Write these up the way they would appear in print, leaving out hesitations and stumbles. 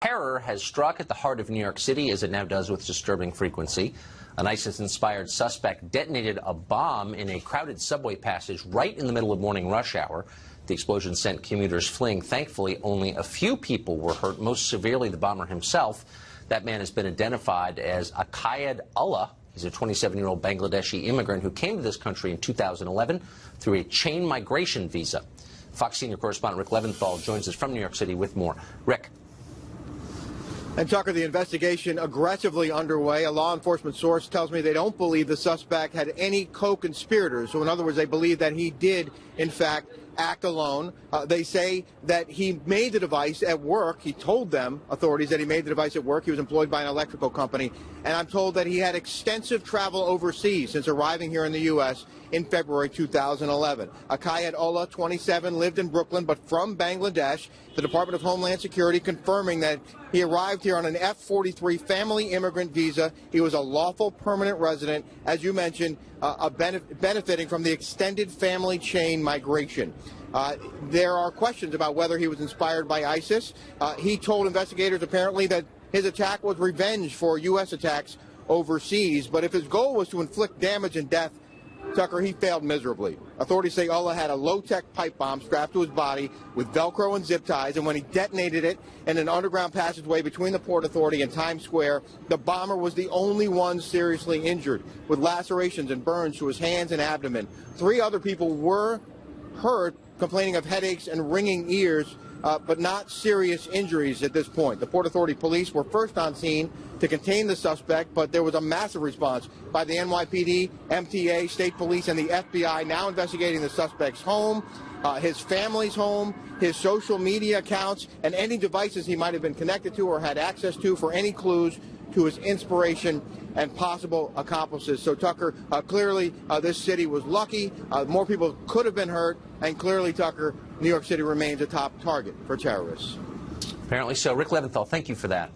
Terror has struck at the heart of New York City, as it now does with disturbing frequency. An ISIS-inspired suspect detonated a bomb in a crowded subway passage right in the middle of morning rush hour. The explosion sent commuters fleeing. Thankfully, only a few people were hurt, most severely the bomber himself. That man has been identified as Akayed Ullah. He's a 27-year-old Bangladeshi immigrant who came to this country in 2011 through a chain migration visa. Fox senior correspondent Rick Leventhal joins us from New York City with more. Rick. And Tucker, the investigation aggressively underway. A law enforcement source tells me they don't believe the suspect had any co-conspirators. So in other words, they believe that he did, in fact, act alone. They say that he made the device at work. He told them, authorities, that he made the device at work. He was employed by an electrical company. And I'm told that he had extensive travel overseas since arriving here in the U.S. in February 2011. Akayed Ullah, 27, lived in Brooklyn, but from Bangladesh. The Department of Homeland Security confirming that he arrived here on an F-43 family immigrant visa. He was a lawful permanent resident, as you mentioned, benefiting from the extended family chain migration. There are questions about whether he was inspired by ISIS. He told investigators apparently that his attack was revenge for U.S. attacks overseas. But if his goal was to inflict damage and death, Tucker, he failed miserably. Authorities say Ullah had a low-tech pipe bomb strapped to his body with Velcro and zip ties, and when he detonated it in an underground passageway between the Port Authority and Times Square, the bomber was the only one seriously injured, with lacerations and burns to his hands and abdomen. 3 other people were hurt, complaining of headaches and ringing ears, but not serious injuries at this point. The Port Authority police were first on scene to contain the suspect, but there was a massive response by the NYPD, MTA, state police, and the FBI, now investigating the suspect's home, his family's home, his social media accounts, and any devices he might have been connected to or had access to for any clues to his inspiration and possible accomplices. So, Tucker, clearly this city was lucky. More people could have been hurt, and clearly, Tucker, New York City remains a top target for terrorists. Apparently so. Rick Leventhal, thank you for that.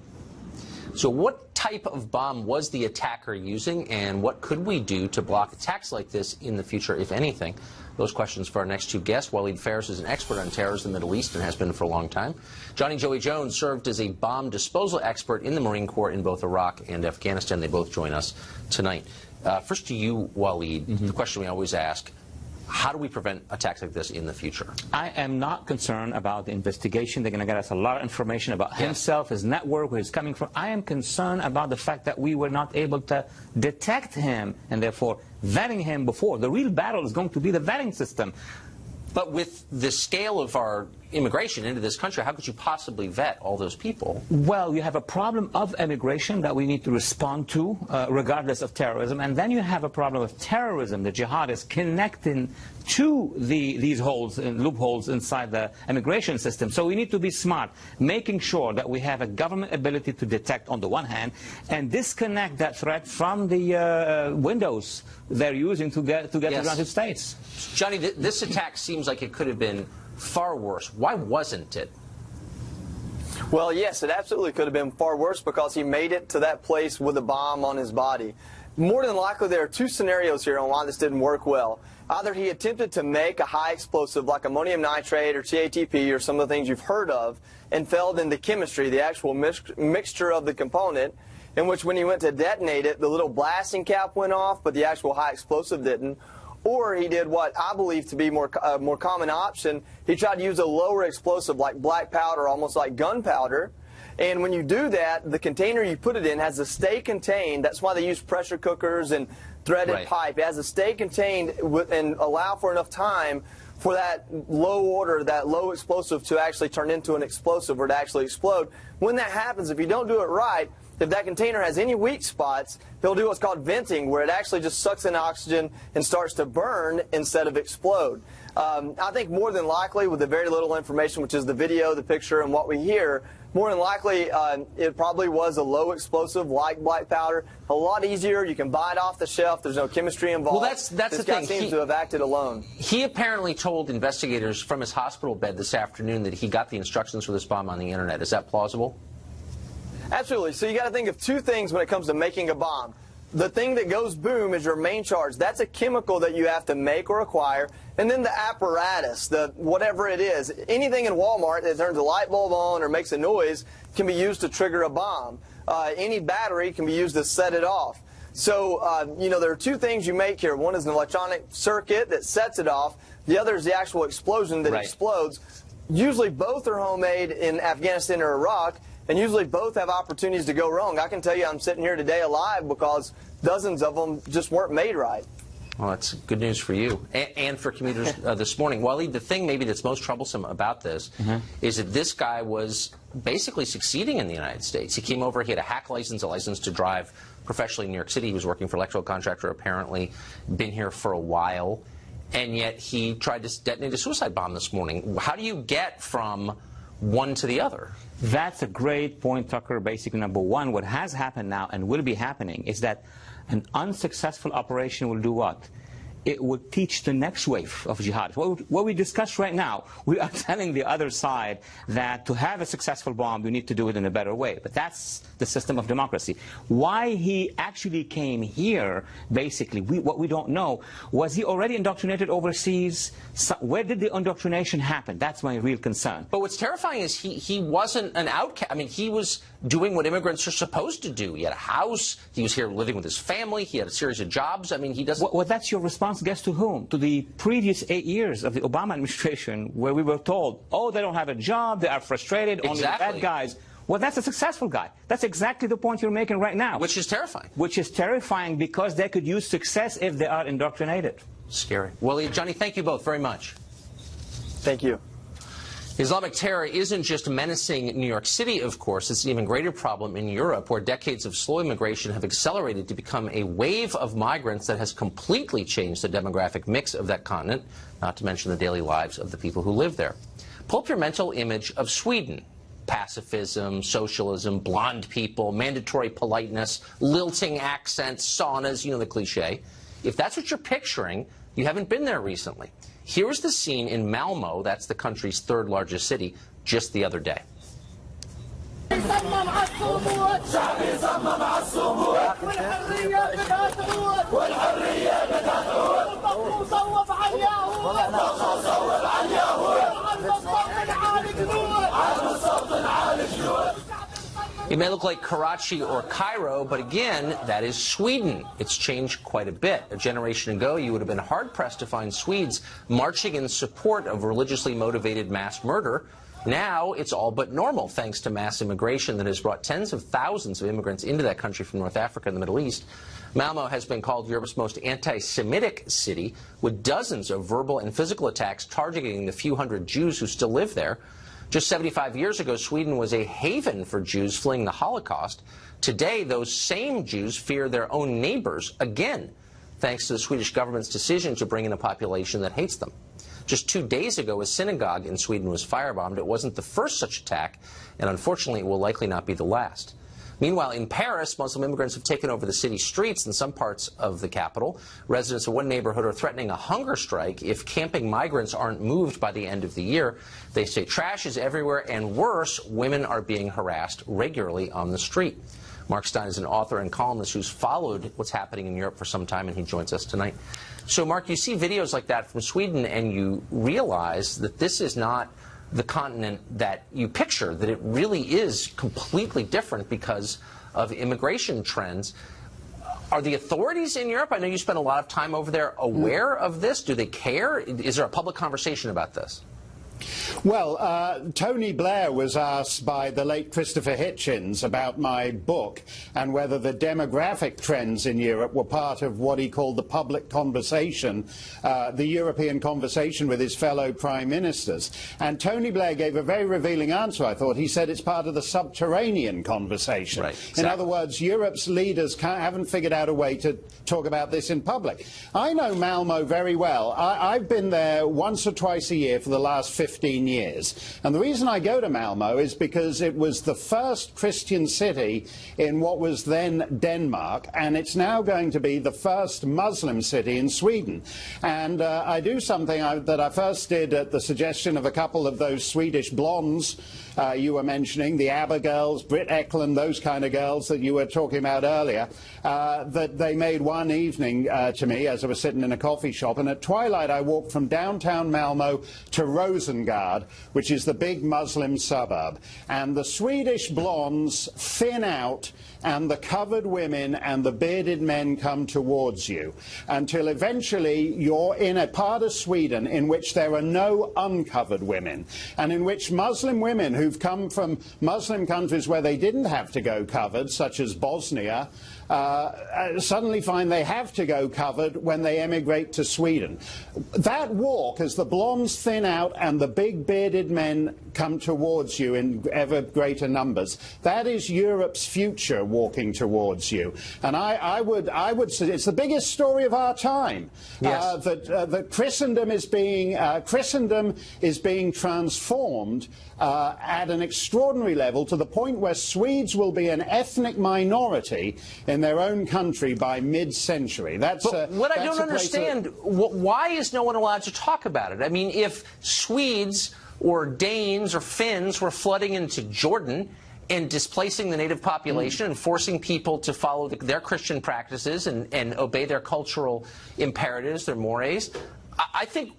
So what type of bomb was the attacker using, and what could we do to block attacks like this in the future, if anything? Those questions for our next 2 guests. Waleed Fares is an expert on terrorists in the Middle East and has been for a long time. Johnny Joey Jones served as a bomb disposal expert in the Marine Corps in both Iraq and Afghanistan. They both join us tonight. First to you, Waleed, the question we always ask: how do we prevent attacks like this in the future? I am not concerned about the investigation. They're going to get us a lot of information about himself, his network, where he's coming from. I am concerned about the fact that we were not able to detect him and therefore vetting him before. The real battle is going to be the vetting system. But with the scale of our immigration into this country, how could you possibly vet all those people? Well, you have a problem of immigration that we need to respond to, regardless of terrorism. And then you have a problem of terrorism, the jihadists connecting to these holes and loopholes inside the immigration system. So we need to be smart, making sure that we have a government ability to detect on the one hand and disconnect that threat from the windows they're using to get to the United States. Johnny, this attack seems like it could have been far worse. Why wasn't it? Well, yes, it absolutely could have been far worse because he made it to that place with a bomb on his body. More than likely, there are 2 scenarios here on why this didn't work well. Either he attempted to make a high explosive like ammonium nitrate or TATP or some of the things you've heard of and failed in the chemistry, the actual mixture of the component, in which when he went to detonate it, the little blasting cap went off, but the actual high explosive didn't. Or he did what I believe to be more common option. He tried to use a lower explosive like black powder, almost like gunpowder. And when you do that, the container you put it in has to stay contained. That's why they use pressure cookers and threaded pipe. It has to stay contained and allow for enough time for that low order, that low explosive to actually turn into an explosive or to actually explode. When that happens, if you don't do it right, if that container has any weak spots, he'll do what's called venting, where it actually just sucks in oxygen and starts to burn instead of explode. I think more than likely, with the very little information, which is the video, the picture, and what we hear, more than likely it probably was a low explosive like black powder. A lot easier. You can buy it off the shelf. There's no chemistry involved. Well, that's the thing. This guy seems to have acted alone. He apparently told investigators from his hospital bed this afternoon that he got the instructions for this bomb on the internet. Is that plausible? Absolutely. So you got to think of 2 things when it comes to making a bomb. the thing that goes boom is your main charge. That's a chemical that you have to make or acquire. And then the apparatus, the whatever it is, anything in Walmart that turns a light bulb on or makes a noise can be used to trigger a bomb. Any battery can be used to set it off. So, you know, there are two things you make here. One is an electronic circuit that sets it off. The other is the actual explosion that explodes. Usually both are homemade in Afghanistan or Iraq, and usually both have opportunities to go wrong. I can tell you I'm sitting here today alive because dozens of them just weren't made right. Well, that's good news for you and for commuters this morning. Waleed, the thing maybe that's most troublesome about this is that this guy was basically succeeding in the United States. He came over, he had a hack license, a license to drive professionally in New York City. He was working for an electrical contractor, apparently, been here for a while, and yet he tried to detonate a suicide bomb this morning. How do you get from one to the other? That's a great point, Tucker. Basically, number one, what has happened now and will be happening is that an unsuccessful operation will do what? It will teach the next wave of jihadists. What we discussed right now, we are telling the other side that to have a successful bomb, we need to do it in a better way. But that's the system of democracy. Why he actually came here, basically, what we don't know, was he already indoctrinated overseas? Where did the indoctrination happen? That's my real concern. But what's terrifying is he wasn't an outcast. I mean, he was doing what immigrants are supposed to do. He had a house. He was here living with his family. He had a series of jobs. I mean, he doesn't... Well, that's your response. Guess to whom? To the previous 8 years of the Obama administration, where we were told, oh, they don't have a job, they are frustrated, only bad guys. Well, that's a successful guy. That's exactly the point you're making right now. Which is terrifying. Which is terrifying because they could use success if they are indoctrinated. Scary. Well, Johnny, thank you both very much. Thank you. Islamic terror isn't just menacing New York City, of course. It's an even greater problem in Europe, where decades of slow immigration have accelerated to become a wave of migrants that has completely changed the demographic mix of that continent, not to mention the daily lives of the people who live there. Pull up your mental image of Sweden. Pacifism, socialism, blonde people, mandatory politeness, lilting accents, saunas, you know the cliche. If that's what you're picturing, you haven't been there recently. Here's the scene in Malmo, that's the country's third largest city, just the other day. It may look like Karachi or Cairo, but again, that is Sweden. It's changed quite a bit. A generation ago, you would have been hard-pressed to find Swedes marching in support of religiously motivated mass murder. Now, it's all but normal, thanks to mass immigration that has brought tens of thousands of immigrants into that country from North Africa and the Middle East. Malmo has been called Europe's most anti-Semitic city, with dozens of verbal and physical attacks targeting the few hundred Jews who still live there. Just 75 years ago, Sweden was a haven for Jews fleeing the Holocaust. Today, those same Jews fear their own neighbors again, thanks to the Swedish government's decision to bring in a population that hates them. Just 2 days ago, a synagogue in Sweden was firebombed. It wasn't the first such attack, and unfortunately, it will likely not be the last. Meanwhile, in Paris, Muslim immigrants have taken over the city streets in some parts of the capital. Residents of one neighborhood are threatening a hunger strike if camping migrants aren't moved by the end of the year. They say trash is everywhere, and worse, women are being harassed regularly on the street. Mark Stein is an author and columnist who's followed what's happening in Europe for some time, and he joins us tonight. So, Mark, you see videos like that from Sweden, and you realize that this is not the continent that you picture, that it really is completely different because of immigration trends. Are the authorities in Europe, I know you spent a lot of time over there, aware of this? Do they care? Is there a public conversation about this? Well, Tony Blair was asked by the late Christopher Hitchens about my book and whether the demographic trends in Europe were part of what he called the public conversation, the European conversation with his fellow prime ministers. And Tony Blair gave a very revealing answer, I thought. He said it's part of the subterranean conversation. Right, exactly. In other words, Europe's leaders haven't figured out a way to talk about this in public. I know Malmo very well. I've been there once or twice a year for the last 15 15 years. And the reason I go to Malmo is because it was the first Christian city in what was then Denmark, and it's now going to be the first Muslim city in Sweden. And I do something that I first did at the suggestion of a couple of those Swedish blondes you were mentioning, the ABBA girls, Britt Eklund, those kind of girls that you were talking about earlier, that they made one evening to me as I was sitting in a coffee shop, and at twilight I walked from downtown Malmo to Rosengård, which is the big Muslim suburb, and the Swedish blondes thin out and the covered women and the bearded men come towards you, until eventually you're in a part of Sweden in which there are no uncovered women, and in which Muslim women who've come from Muslim countries where they didn't have to go covered, such as Bosnia, suddenly find they have to go covered when they emigrate to Sweden. That walk, as the blondes thin out and the big bearded men come towards you in ever greater numbers, that is Europe's future walking towards you. And I would say it's the biggest story of our time. Yes. That Christendom is being transformed at an extraordinary level, to the point where Swedes will be an ethnic minority in their own country by mid-century. What I don't understand, why is no one allowed to talk about it? I mean, if Swedes or Danes or Finns were flooding into Jordan and displacing the native population and forcing people to follow their Christian practices and obey their cultural imperatives, their mores, I think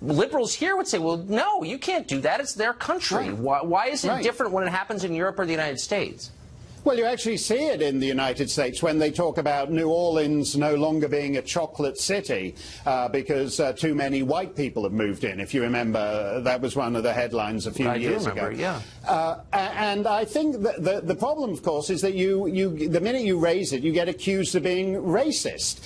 liberals here would say, well, no, you can't do that. It's their country. Right. Why is it different when it happens in Europe or the United States? Well, you actually see it in the United States when they talk about New Orleans no longer being a chocolate city because too many white people have moved in. If you remember, that was one of the headlines a few years ago. Yeah. And I think that the problem, of course, is that the minute you raise it, you get accused of being racist.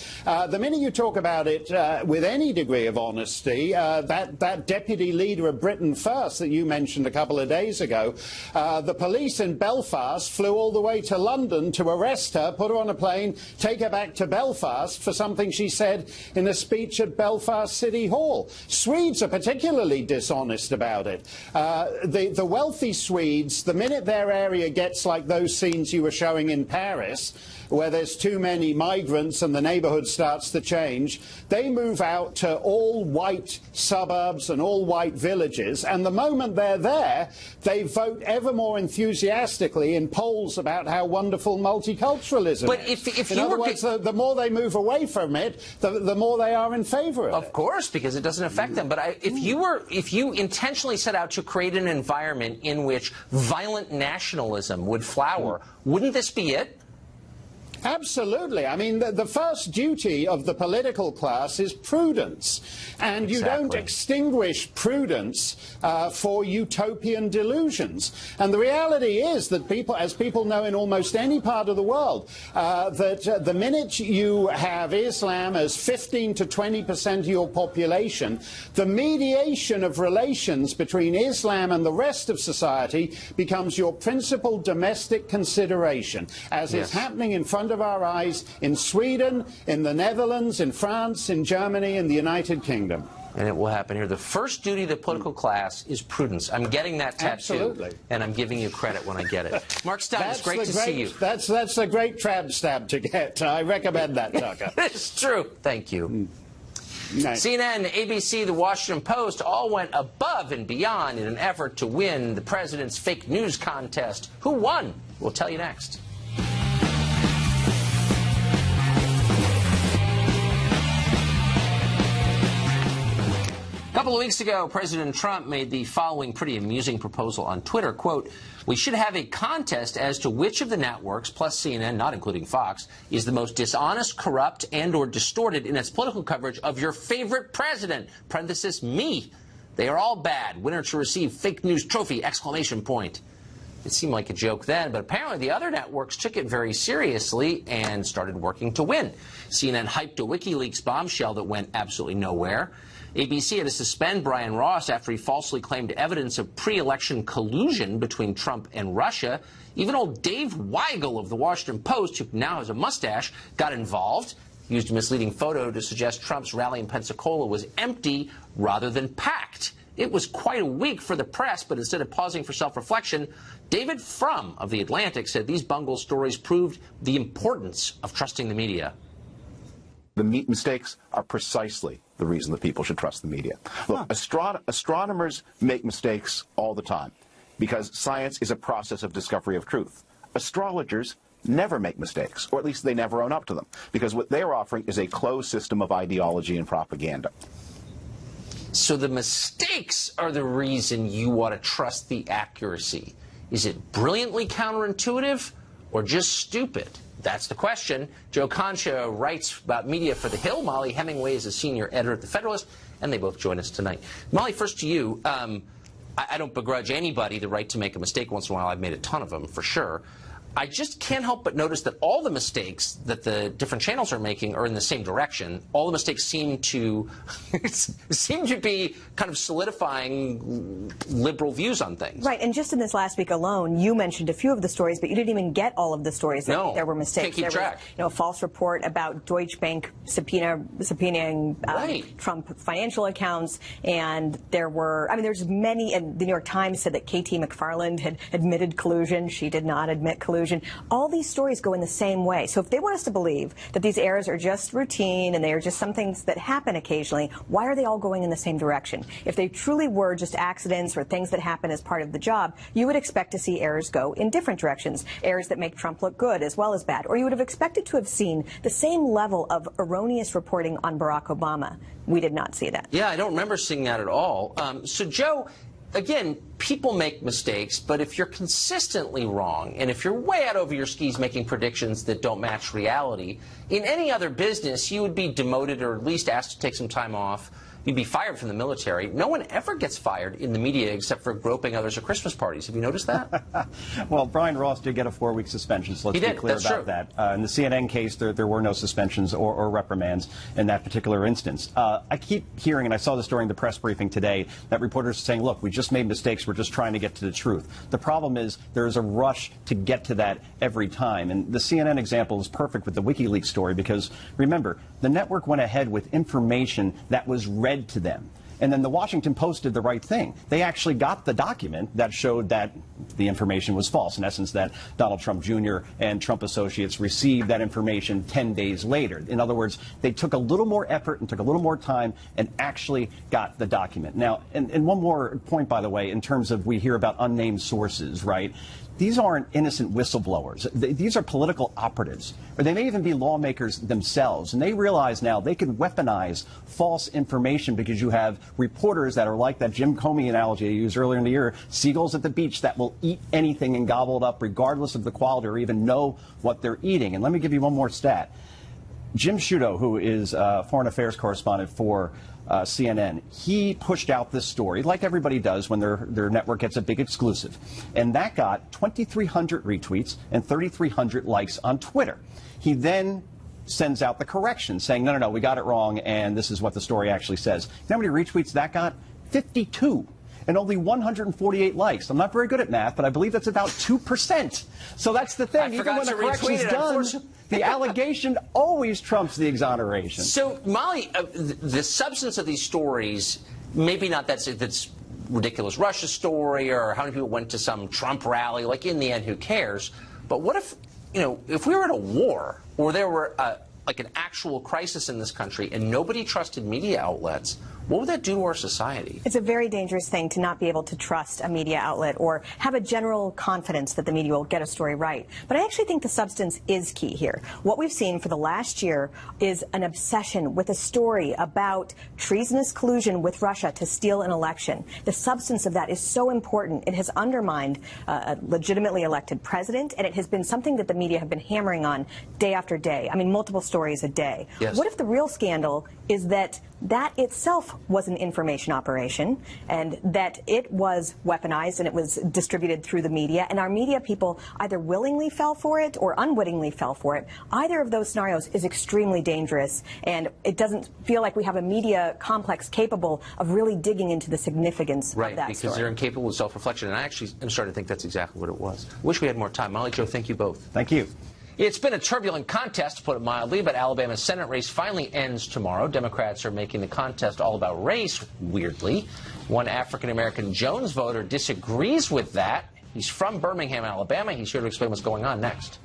The minute you talk about it with any degree of honesty, that deputy leader of Britain First that you mentioned a couple of days ago, the police in Belfast flew all the way to London to arrest her, put her on a plane, take her back to Belfast for something she said in a speech at Belfast City Hall. Swedes are particularly dishonest about it. The wealthy Swedes, the minute their area gets like those scenes you were showing in Paris, where there's too many migrants and the neighborhood starts to change, they move out to all-white suburbs and all-white villages, and the moment they're there, they vote ever more enthusiastically in polls about how wonderful multiculturalism is. In other words, the more they move away from it, the more they are in favor of it. Of course, because it doesn't affect them. But if you intentionally set out to create an environment in which violent nationalism would flower, wouldn't this be it? Absolutely. I mean, the first duty of the political class is prudence. And you don't extinguish prudence for utopian delusions. And the reality is that as people know in almost any part of the world, that the minute you have Islam as 15 to 20% of your population, the mediation of relations between Islam and the rest of society becomes your principal domestic consideration, as is happening in front of our eyes in Sweden, in the Netherlands, in France, in Germany, in the United Kingdom. And it will happen here. The first duty of the political class is prudence. I'm getting that tattoo, and I'm giving you credit when I get it. Mark Stein, it's great to see you. That's a great tramp stab to get. I recommend that, Tucker. It's true. Thank you. CNN, ABC, The Washington Post all went above and beyond in an effort to win the president's fake news contest. Who won? We'll tell you next. A couple of weeks ago, President Trump made the following pretty amusing proposal on Twitter, quote, "We should have a contest as to which of the networks, plus CNN, not including Fox, is the most dishonest, corrupt, and or distorted in its political coverage of your favorite president, parenthesis, me. They are all bad. Winner to receive fake news trophy, exclamation point." It seemed like a joke then, but apparently the other networks took it very seriously and started working to win. CNN hyped a WikiLeaks bombshell that went absolutely nowhere. ABC had to suspend Brian Ross after he falsely claimed evidence of pre-election collusion between Trump and Russia. Even old Dave Weigel of The Washington Post, who now has a mustache, got involved, used a misleading photo to suggest Trump's rally in Pensacola was empty rather than packed. It was quite a week for the press, but instead of pausing for self-reflection, David Frum of The Atlantic said these bungled stories proved the importance of trusting the media. The mistakes are precisely the reason that people should trust the media. Look, astronomers make mistakes all the time because science is a process of discovery of truth. Astrologers never make mistakes, or at least they never own up to them, because what they're offering is a closed system of ideology and propaganda. So the mistakes are the reason you ought to trust the accuracy. Is it brilliantly counterintuitive or just stupid? That's the question. Joe Concha writes about media for The Hill. Molly Hemingway is a senior editor at The Federalist, and they both join us tonight. Molly, first to you. I don't begrudge anybody the right to make a mistake once in a while. I've made a ton of them, for sure. I just can't help but notice that all the mistakes that the different channels are making are in the same direction. All the mistakes seem to be kind of solidifying liberal views on things. Right, and just in this last week alone, you mentioned a few of the stories, but you didn't even get all of the stories that no, there were mistakes. Can't keep track. Was, a false report about Deutsche Bank subpoenaing right. Trump financial accounts, and there's many, and the New York Times said that K.T. McFarland had admitted collusion. She did not admit collusion. All these stories go in the same way. So if they want us to believe that these errors are just routine and they are just some things that happen occasionally, why are they all going in the same direction? If they truly were just accidents or things that happen as part of the job, you would expect to see errors go in different directions, errors that make Trump look good as well as bad. Or you would have expected to have seen the same level of erroneous reporting on Barack Obama. We did not see that. Yeah, I don't remember seeing that at all. So, Joe, again, people make mistakes, but if you're consistently wrong, and if you're way out over your skis making predictions that don't match reality, in any other business, you would be demoted or at least asked to take some time off. You'd be fired from the military. No one ever gets fired in the media except for groping others at Christmas parties. Have you noticed that? Well, Brian Ross did get a 4-week suspension, so let's be clear about that. In the CNN case, there were no suspensions or reprimands in that particular instance. I keep hearing, and I saw this during the press briefing today, that reporters are saying, look, we just made mistakes, we're just trying to get to the truth. The problem is there is a rush to get to that every time. And the CNN example is perfect with the WikiLeaks story because, remember, the network went ahead with information that was read to them. And then the Washington Post did the right thing. They actually got the document that showed that the information was false. In essence, that Donald Trump Jr. and Trump associates received that information 10 days later. In other words, they took a little more effort and took a little more time and actually got the document. Now, and one more point, by the way, in terms of we hear about unnamed sources, right? These aren't innocent whistleblowers. These are political operatives, or they may even be lawmakers themselves. And they realize now they can weaponize false information because you have reporters that are like that Jim Comey analogy I used earlier in the year, seagulls at the beach that will eat anything and gobble it up regardless of the quality or even know what they're eating. And let me give you one more stat. Jim Sciutto, who is a foreign affairs correspondent for CNN, he pushed out this story, like everybody does when their network gets a big exclusive. And that got 2,300 retweets and 3,300 likes on Twitter. He then sends out the correction saying, no, we got it wrong, and this is what the story actually says. You know how many retweets that got? 52. And only 148 likes. I'm not very good at math, but I believe that's about 2%. So that's the thing. Even when the correction's done, the allegation always trumps the exoneration. So, Molly, the substance of these stories, maybe not that's ridiculous Russia story or how many people went to some Trump rally. Like, in the end, who cares? But what if, if we were in a war or there were like an actual crisis in this country and nobody trusted media outlets? What would that do to our society? It's a very dangerous thing to not be able to trust a media outlet or have a general confidence that the media will get a story right. But I actually think the substance is key here. What we've seen for the last year is an obsession with a story about treasonous collusion with Russia to steal an election. The substance of that is so important. It has undermined a legitimately elected president, and it has been something that the media have been hammering on day after day. I mean, multiple stories a day. Yes. What if the real scandal is that itself was an information operation, and that it was weaponized and it was distributed through the media, and our media people either willingly fell for it or unwittingly fell for it? Either of those scenarios is extremely dangerous, and it doesn't feel like we have a media complex capable of really digging into the significance of that story. Right, because they're incapable of self-reflection, and I actually am starting to think that's exactly what it was. Wish we had more time. Molly, Joe, thank you both. Thank you. It's been a turbulent contest, to put it mildly, but Alabama's Senate race finally ends tomorrow. Democrats are making the contest all about race, weirdly. One African-American Jones voter disagrees with that. He's from Birmingham, Alabama. He's here to explain what's going on next.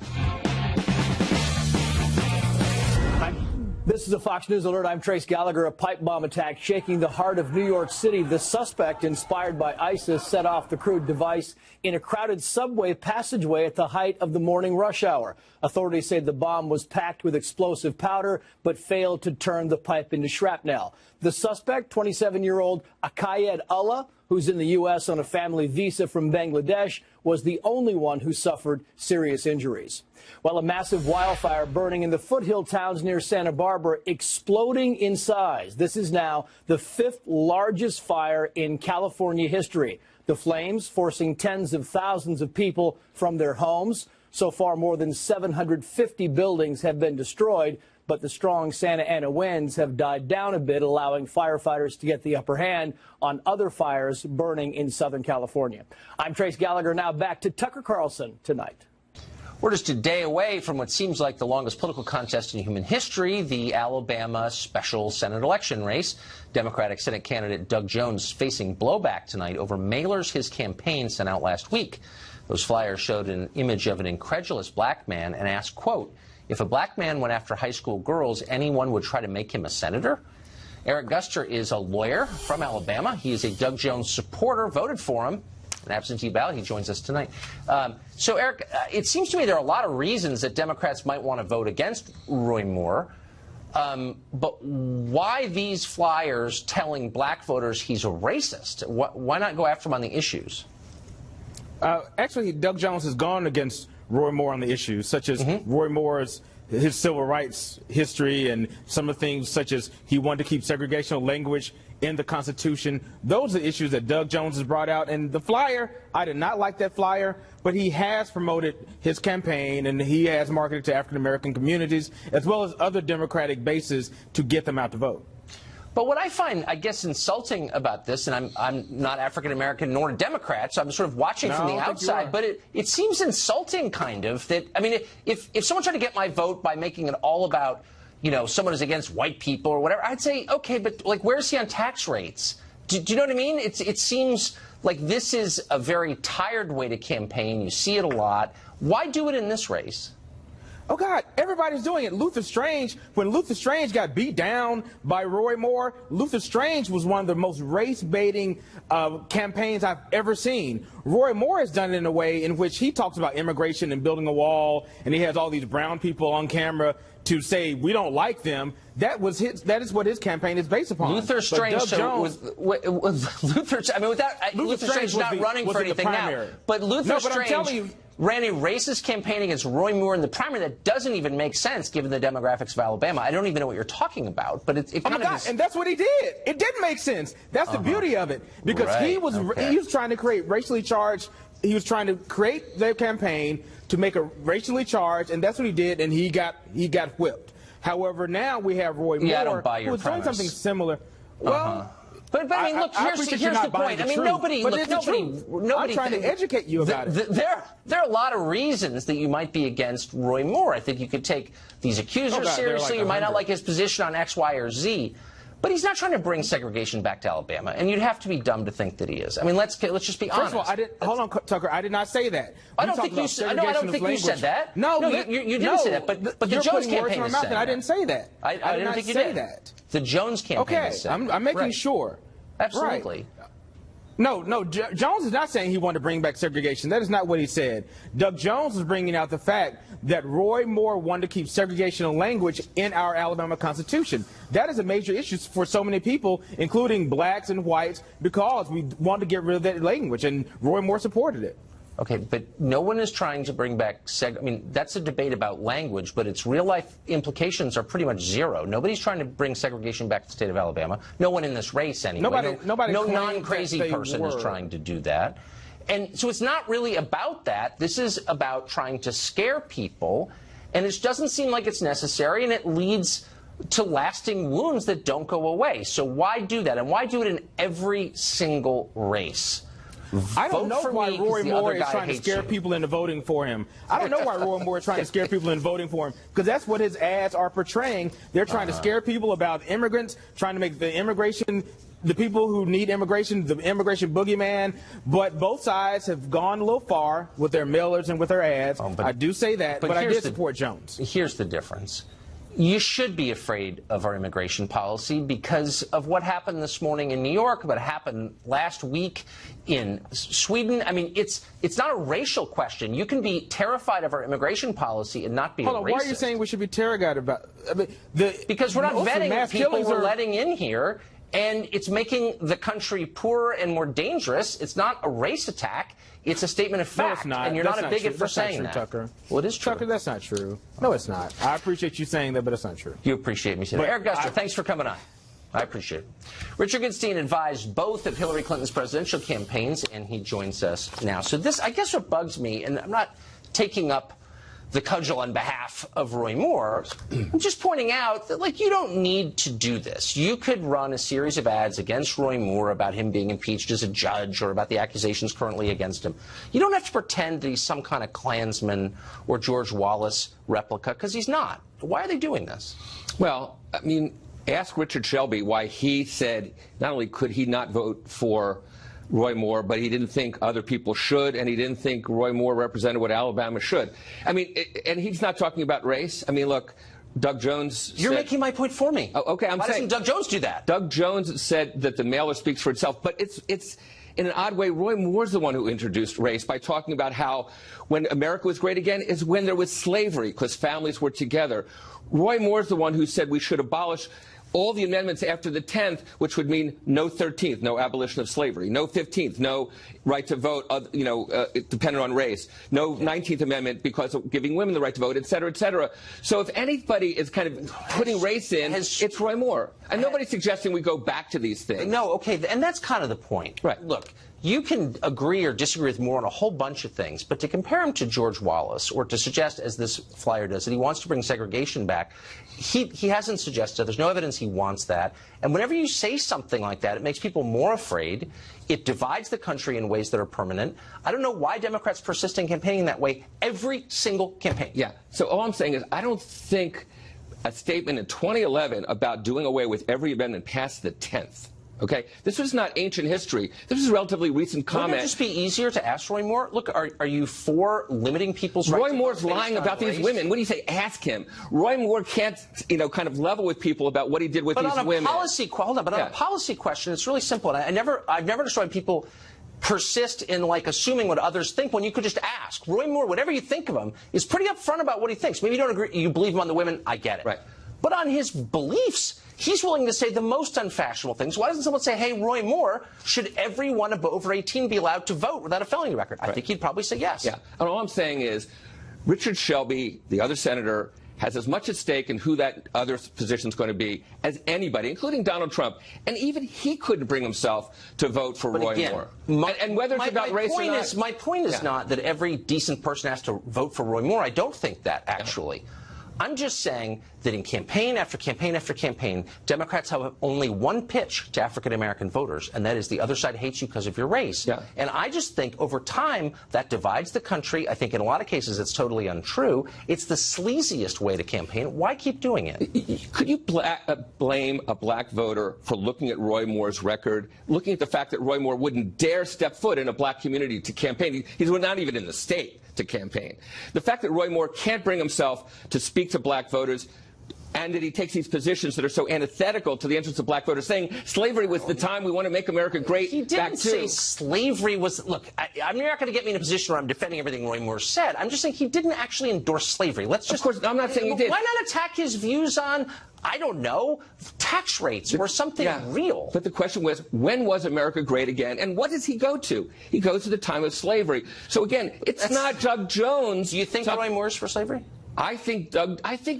This is a Fox News Alert. I'm Trace Gallagher. A pipe bomb attack shaking the heart of New York City. The suspect, inspired by ISIS, set off the crude device in a crowded subway passageway at the height of the morning rush hour. Authorities say the bomb was packed with explosive powder but failed to turn the pipe into shrapnel. The suspect, 27-year-old Akayed Allah, who's in the U.S. on a family visa from Bangladesh, was the only one who suffered serious injuries. While a massive wildfire burning in the foothill towns near Santa Barbara, exploding in size. This is now the 5th largest fire in California history. The flames forcing tens of thousands of people from their homes. So far, more than 750 buildings have been destroyed, but the strong Santa Ana winds have died down a bit, allowing firefighters to get the upper hand on other fires burning in Southern California. I'm Trace Gallagher, now back to Tucker Carlson tonight. We're just a day away from what seems like the longest political contest in human history, the Alabama special Senate election race. Democratic Senate candidate Doug Jones facing blowback tonight over mailers his campaign sent out last week. Those flyers showed an image of an incredulous black man and asked, quote, if a black man went after high school girls, anyone would try to make him a senator? Eric Guster is a lawyer from Alabama. He is a Doug Jones supporter, voted for him. An absentee ballot. He joins us tonight. So, Eric, it seems to me there are a lot of reasons that Democrats might want to vote against Roy Moore. But why these flyers telling black voters he's a racist? Why not go after him on the issues? Actually, Doug Jones has gone against Roy Moore on the issues, such as Roy Moore's his civil rights history and some of the things such as he wanted to keep segregational language in the Constitution. Those are the issues that Doug Jones has brought out. And the flyer, I did not like that flyer, but he has promoted his campaign and he has marketed to African-American communities as well as other Democratic bases to get them out to vote. But what I find, I guess, insulting about this, and I'm not African-American nor a Democrat, so I'm sort of watching from the outside, but it seems insulting, kind of, that, I mean, if someone tried to get my vote by making it all about, you know, someone who's against white people or whatever, I'd say, okay, but, like, where's he on tax rates? Do you know what I mean? It seems like this is a very tired way to campaign. You see it a lot. Why do it in this race? Oh, God, everybody's doing it. Luther Strange, when Luther Strange got beat down by Roy Moore, Luther Strange was one of the most race-baiting campaigns I've ever seen. Roy Moore has done it in a way in which he talks about immigration and building a wall, and he has all these brown people on camera to say we don't like them. That is what his campaign is based upon. Luther Strange, Luther Strange not running for anything now. But Luther Strange ran a racist campaign against Roy Moore in the primary that doesn't even make sense given the demographics of Alabama. I don't even know what you're talking about, but it kind of is. And that's what he did. It didn't make sense. That's the beauty of it, because he was trying to create racially charged. He was trying to create their campaign to make a racially charged, and that's what he did, and he got whipped. However, now we have Roy Moore, who's doing something similar. Well. But I mean, look, here's the point. I mean, nobody. I'm trying to educate you about it. There are a lot of reasons that you might be against Roy Moore. I think you could take these accusers seriously. You might not like his position on X, Y, or Z. But he's not trying to bring segregation back to Alabama, and you'd have to be dumb to think that he is. I mean, let's just be honest. First of all, hold on, Tucker. I did not say that. I don't think you said that. No, you didn't say that. But the Jones campaign is saying that. I didn't say that. I didn't think you did. The Jones campaign is saying that. I'm making sure. Absolutely. Right. No, Jones is not saying he wanted to bring back segregation. That is not what he said. Doug Jones is bringing out the fact that Roy Moore wanted to keep segregational language in our Alabama Constitution. That is a major issue for so many people, including blacks and whites, because we want to get rid of that language, and Roy Moore supported it. Okay, but no one is trying to bring back I mean, that's a debate about language, but its real-life implications are pretty much zero. Nobody's trying to bring segregation back to the state of Alabama. No one in this race, anyway. No non-crazy person is trying to do that. And so it's not really about that. This is about trying to scare people, and it doesn't seem like it's necessary, and it leads to lasting wounds that don't go away. So why do that? And why do it in every single race? I don't know why Roy Moore is trying to hates scare you. people into voting for him. I don't know why Roy Moore is trying to scare people into voting for him, because that's what his ads are portraying. They're trying to scare people about immigrants, trying to make the immigration, the people who need immigration, the immigration boogeyman. But both sides have gone a little far with their mailers and with their ads. I do say that, but I did support Jones. Here's the difference. You should be afraid of our immigration policy because of what happened this morning in New York, what happened last week in Sweden. I mean, it's not a racial question. You can be terrified of our immigration policy and not be Hold a on, racist. why are you saying we should be terrified about? I mean, because we're not vetting people we're are letting in here, and it's making the country poorer and more dangerous. It's not a race attack. It's a statement of fact. No, it's not. And you're That's not a bigot true. for That's not saying true, that. Tucker. Well, it is true. Tucker, that's not true. No, it's not. I appreciate you saying that, but it's not true. You appreciate me saying that. Eric Guster, thanks for coming on. I appreciate it. Richard Goodstein advised both of Hillary Clinton's presidential campaigns, and he joins us now. So this, I guess what bugs me, and I'm not taking up the cudgel on behalf of Roy Moore, I'm just pointing out that, like, you don't need to do this. You could run a series of ads against Roy Moore about him being impeached as a judge or about the accusations currently against him. You don't have to pretend that he's some kind of Klansman or George Wallace replica, because he's not. Why are they doing this? Well, I mean, ask Richard Shelby why he said not only could he not vote for Roy Moore, but he didn't think other people should, and he didn't think Roy Moore represented what Alabama should. I mean, and he's not talking about race. I mean, look, Doug Jones You're said, making my point for me. Oh, okay, Why doesn't Doug Jones do that? Doug Jones said that the mailer speaks for itself, but it's in an odd way, Roy Moore's the one who introduced race by talking about how when America was great again is when there was slavery, because families were together. Roy Moore's the one who said we should abolish all the amendments after the 10th, which would mean no 13th, no abolition of slavery, no 15th, no right to vote, dependent on race, no 19th Amendment because of giving women the right to vote, et cetera, et cetera. So if anybody is kind of putting race in, it's Roy Moore. And nobody's suggesting we go back to these things. No, okay, and that's kind of the point. Right. Look, you can agree or disagree with Moore on a whole bunch of things, but to compare him to George Wallace or to suggest, as this flyer does, that he wants to bring segregation back, he hasn't suggested. There's no evidence he wants that. And whenever you say something like that, it makes people more afraid. It divides the country in ways that are permanent. I don't know why Democrats persist in campaigning that way every single campaign. Yeah. So all I'm saying is I don't think a statement in 2011 about doing away with every amendment past the 10th. Okay, this was not ancient history. This was a relatively recent comment. Wouldn't it just be easier to ask Roy Moore? Look, are you for limiting people's rights? Roy Moore's lying about these women. What do you say? Ask him. Roy Moore can't, kind of level with people about what he did with these women. Hold on, but on a policy question, it's really simple. And I've never understood why people persist in assuming what others think when you could just ask. Roy Moore, whatever you think of him, is pretty upfront about what he thinks. Maybe you don't agree, you believe him on the women. I get it. Right. But on his beliefs, he's willing to say the most unfashionable things. Why doesn't someone say, hey, Roy Moore, should everyone over 18 be allowed to vote without a felony record? I think he'd probably say yes. Yeah. And all I'm saying is Richard Shelby, the other senator, has as much at stake in who that other position is going to be as anybody, including Donald Trump. And even he couldn't bring himself to vote for Roy Moore. And whether it's about race or not. My point is not that every decent person has to vote for Roy Moore. I don't think that, actually. Yeah. I'm just saying that in campaign after campaign after campaign, Democrats have only one pitch to African-American voters, and that is the other side hates you because of your race. Yeah. And I just think over time that divides the country. I think in a lot of cases it's totally untrue. It's the sleaziest way to campaign. Why keep doing it? Could you blame a black voter for looking at Roy Moore's record, looking at the fact that Roy Moore wouldn't dare step foot in a black community to campaign? He's not even in the state to campaign. The fact that Roy Moore can't bring himself to speak to black voters, and that he takes these positions that are so antithetical to the interests of black voters, saying slavery was the time we want to make America great. He didn't say slavery was. Look, I'm not going to get me in a position where I'm defending everything Roy Moore said. I'm just saying he didn't actually endorse slavery. Let's just. Of course, I'm not saying he did. Why not attack his views on, I don't know, tax rates or something real? But the question was, when was America great again? And what does he go to? He goes to the time of slavery. So again, it's not Doug Jones. Do you think Roy Moore's for slavery? I think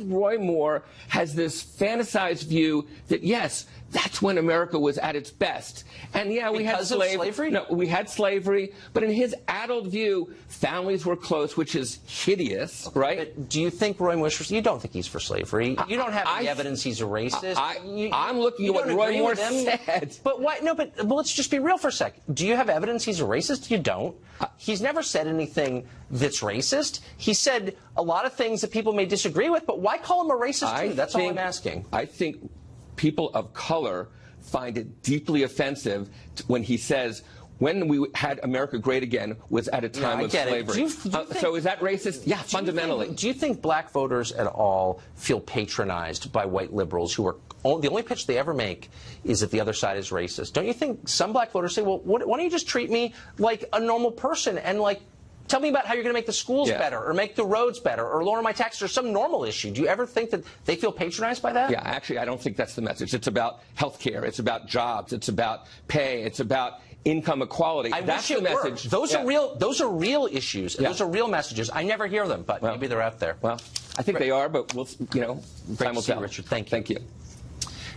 Roy Moore has this fantasized view that, yes, That's when America was at its best. And yeah, we had slavery. No, we had slavery, but in his adult view, families were close, which is hideous, right? But do you think Roy Moore, you don't think he's for slavery? You don't have any evidence he's a racist? I'm looking at what Roy Moore said. But what? No, but let's just be real for a sec. Do you have evidence he's a racist? You don't. He's never said anything that's racist. He said a lot of things that people may disagree with, but why call him a racist too? That's all I'm asking. I think people of color find it deeply offensive when he says, when we had America great again was at a time of slavery. So is that racist? Yeah, fundamentally. Do you think black voters at all feel patronized by white liberals who are the only pitch they ever make is that the other side is racist? Don't you think some black voters say, well, why don't you just treat me like a normal person and tell me about how you're going to make the schools better or make the roads better or lower my taxes or some normal issue? Do you ever think that they feel patronized by that? Yeah, actually, I don't think that's the message. It's about health care. It's about jobs. It's about pay. It's about income equality. That's the message. Those are real. Those are real issues. Those are real messages. I never hear them, but maybe they're out there. Well, I think they are, but we'll, time will tell. Richard, thank you. Thank you.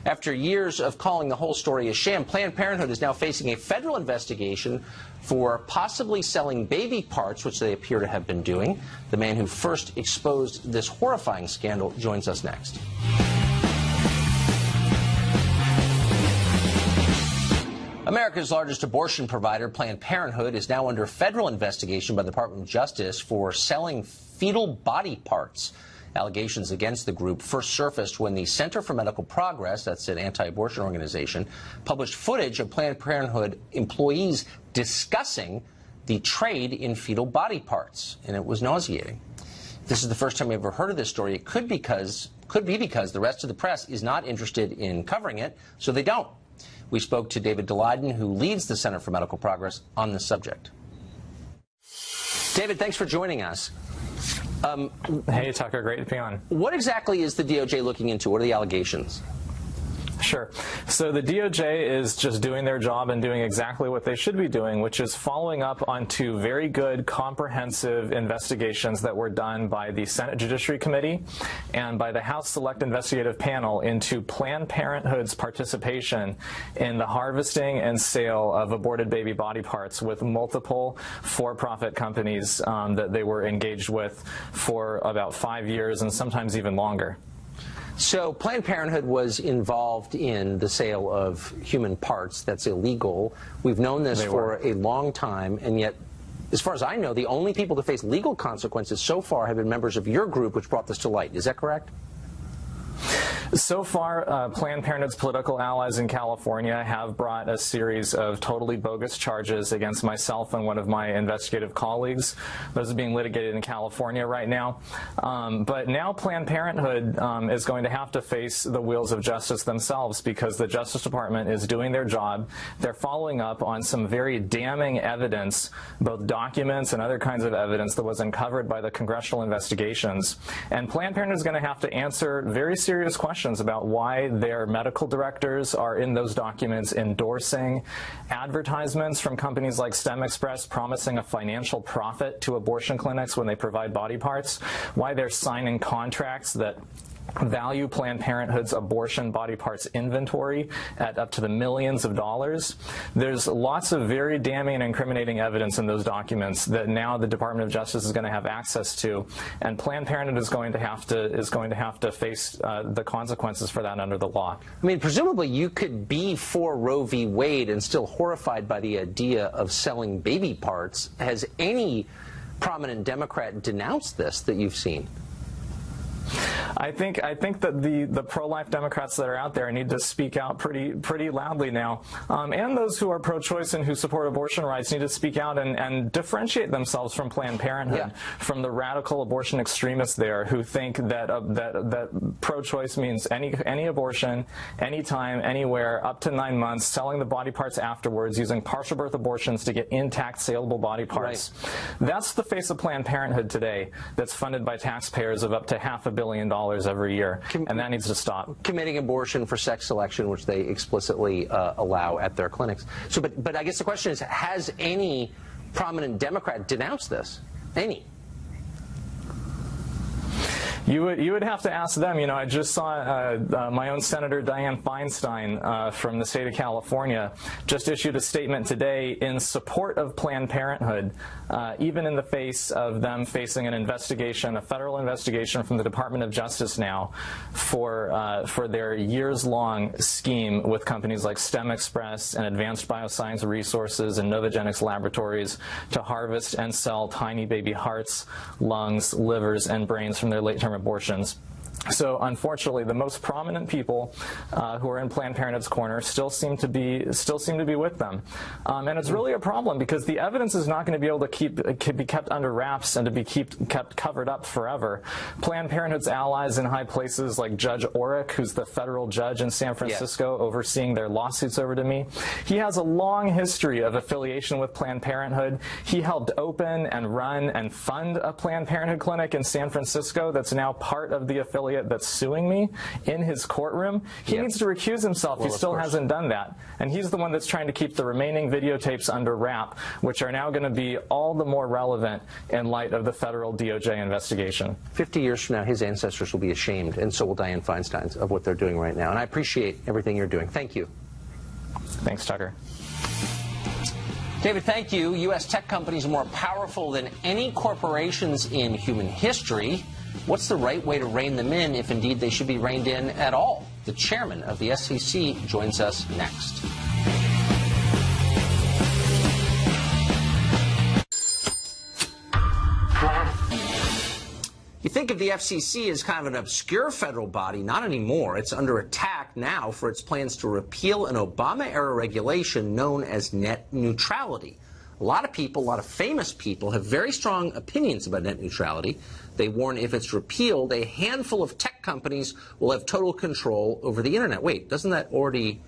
After years of calling the whole story a sham, Planned Parenthood is now facing a federal investigation for possibly selling baby parts, which they appear to have been doing. The man who first exposed this horrifying scandal joins us next. America's largest abortion provider, Planned Parenthood, is now under federal investigation by the Department of Justice for selling fetal body parts. Allegations against the group first surfaced when the Center for Medical Progress, that's an anti-abortion organization, published footage of Planned Parenthood employees discussing the trade in fetal body parts, and it was nauseating. This is the first time we've ever heard of this story. It could be because the rest of the press is not interested in covering it, so they don't. We spoke to David Daleiden, who leads the Center for Medical Progress, on this subject. David, thanks for joining us. Hey, Tucker, great to be on. What exactly is the DOJ looking into? What are the allegations? Sure. So the DOJ is just doing their job and doing exactly what they should be doing, which is following up on two very good, comprehensive investigations that were done by the Senate Judiciary Committee and by the House Select Investigative Panel into Planned Parenthood's participation in the harvesting and sale of aborted baby body parts with multiple for-profit companies that they were engaged with for about 5 years and sometimes even longer. So Planned Parenthood was involved in the sale of human parts. That's illegal. We've known this for a long time, and yet, as far as I know, the only people to face legal consequences so far have been members of your group, which brought this to light. Is that correct? So far, Planned Parenthood's political allies in California have brought a series of totally bogus charges against myself and one of my investigative colleagues. Those are being litigated in California right now. But now Planned Parenthood is going to have to face the wheels of justice themselves because the Justice Department is doing their job. They're following up on some very damning evidence, both documents and other kinds of evidence that was uncovered by the congressional investigations. And Planned Parenthood is going to have to answer very serious questions about why their medical directors are in those documents endorsing advertisements from companies like STEM Express promising a financial profit to abortion clinics when they provide body parts, why they're signing contracts that value Planned Parenthood's abortion body parts inventory at up to the millions of dollars. There's lots of very damning and incriminating evidence in those documents that now the Department of Justice is going to have access to, and Planned Parenthood is going to have to face the consequences for that under the law. I mean, presumably you could be for Roe v. Wade and still horrified by the idea of selling baby parts. Has any prominent Democrat denounced this that you've seen? I think that the pro-life Democrats that are out there need to speak out pretty loudly now, and those who are pro-choice and who support abortion rights need to speak out and differentiate themselves from Planned Parenthood, from the radical abortion extremists there who think that that pro-choice means any abortion, anytime, anywhere, up to 9 months, selling the body parts afterwards, using partial birth abortions to get intact, saleable body parts. Right. That's the face of Planned Parenthood today. That's funded by taxpayers of up to $500 million every year, and that needs to stop. Committing abortion for sex selection, which they explicitly allow at their clinics. So, but I guess the question is, has any prominent Democrat denounced this? Any? You would have to ask them. You know, I just saw my own Senator Dianne Feinstein from the state of California just issued a statement today in support of Planned Parenthood, even in the face of them facing an investigation, a federal investigation from the Department of Justice now for their years-long scheme with companies like STEM Express and Advanced Bioscience Resources and Novogenics Laboratories to harvest and sell tiny baby hearts, lungs, livers, and brains from their late-term abortions. So unfortunately, the most prominent people who are in Planned Parenthood's corner still seem to be with them, and it's really a problem because the evidence is not going to be able to be kept under wraps and to be kept covered up forever. Planned Parenthood's allies in high places like Judge Orrick, who's the federal judge in San Francisco overseeing their lawsuits over to me, he has a long history of affiliation with Planned Parenthood. He helped open and run and fund a Planned Parenthood clinic in San Francisco that's now part of the affiliate that's suing me in his courtroom. He needs to recuse himself. Well, he still hasn't done that. And he's the one that's trying to keep the remaining videotapes under wrap, which are now going to be all the more relevant in light of the federal DOJ investigation. 50 years from now, his ancestors will be ashamed, and so will Dianne Feinstein's, of what they're doing right now. And I appreciate everything you're doing. Thank you. Thanks, Tucker. David, thank you. U.S. tech companies are more powerful than any corporations in human history. What's the right way to rein them in, if indeed they should be reined in at all? The chairman of the SEC joins us next. You think of the FCC as kind of an obscure federal body. Not anymore. It's under attack now for its plans to repeal an Obama-era regulation known as net neutrality. A lot of people, a lot of famous people, have very strong opinions about net neutrality. They warn if it's repealed, a handful of tech companies will have total control over the Internet. Wait, doesn't that already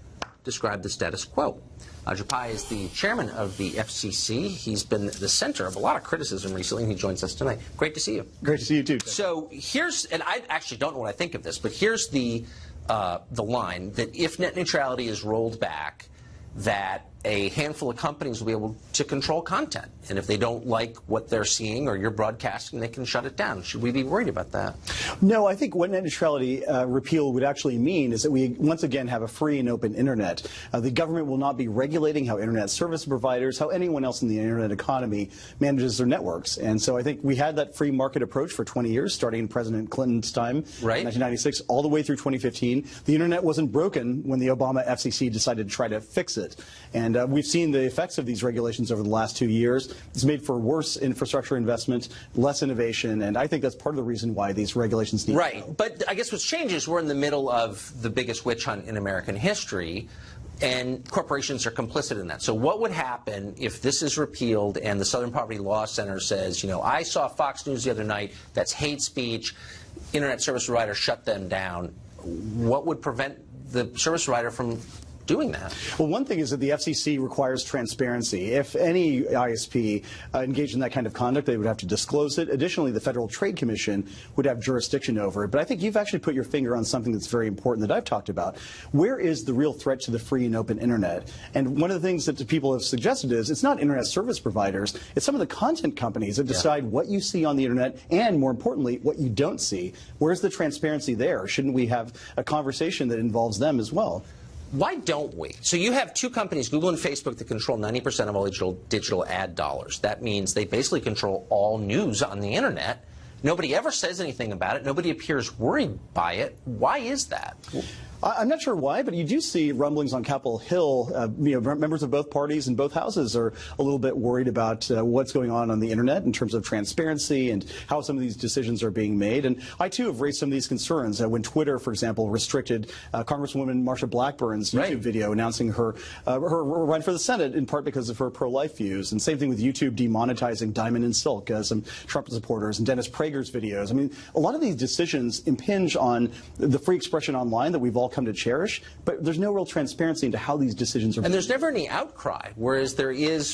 describe the status quo? Ajay Pai is the chairman of the FCC. He's been the center of a lot of criticism recently, and he joins us tonight. Great to see you. Great to see you, too. So here's, and I actually don't know what I think of this, but here's the line that if net neutrality is rolled back, that a handful of companies will be able to control content. And if they don't like what they're seeing or you're broadcasting, they can shut it down. Should we be worried about that? No, I think what net neutrality repeal would actually mean is that we once again have a free and open Internet. The government will not be regulating how Internet service providers, how anyone else in the Internet economy manages their networks. And so I think we had that free market approach for 20 years, starting in President Clinton's time, right, in 1996, all the way through 2015. The Internet wasn't broken when the Obama FCC decided to try to fix it. And we've seen the effects of these regulations over the last 2 years. It's made for worse infrastructure investment, less innovation, and I think that's part of the reason why these regulations need to go. But I guess what's changed is we're in the middle of the biggest witch hunt in American history, and corporations are complicit in that. So what would happen if this is repealed and the Southern Poverty Law Center says, you know, I saw Fox News the other night, that's hate speech, Internet service provider shut them down. What would prevent the service provider from doing that? Well, one thing is that the FCC requires transparency. If any ISP engaged in that kind of conduct, they would have to disclose it. Additionally, the Federal Trade Commission would have jurisdiction over it. But I think you've actually put your finger on something that's very important that I've talked about. Where is the real threat to the free and open Internet? And one of the things that people have suggested is it's not Internet service providers, it's some of the content companies that decide what you see on the Internet and, more importantly, what you don't see. Where's the transparency there? Shouldn't we have a conversation that involves them as well? Why don't we? So you have two companies, Google and Facebook, that control 90% of all digital ad dollars. That means they basically control all news on the Internet. Nobody ever says anything about it. Nobody appears worried by it. Why is that? I'm not sure why, but you do see rumblings on Capitol Hill. Members of both parties and both houses are a little bit worried about what's going on the Internet in terms of transparency and how some of these decisions are being made. And I, too, have raised some of these concerns. When Twitter, for example, restricted Congresswoman Marsha Blackburn's YouTube video announcing her run for the Senate, in part because of her pro-life views. And same thing with YouTube demonetizing Diamond and Silk, some Trump supporters, and Dennis Prager's videos. I mean, a lot of these decisions impinge on the free expression online that we've all come to cherish, but there's no real transparency into how these decisions are made. And there's never any outcry, whereas there is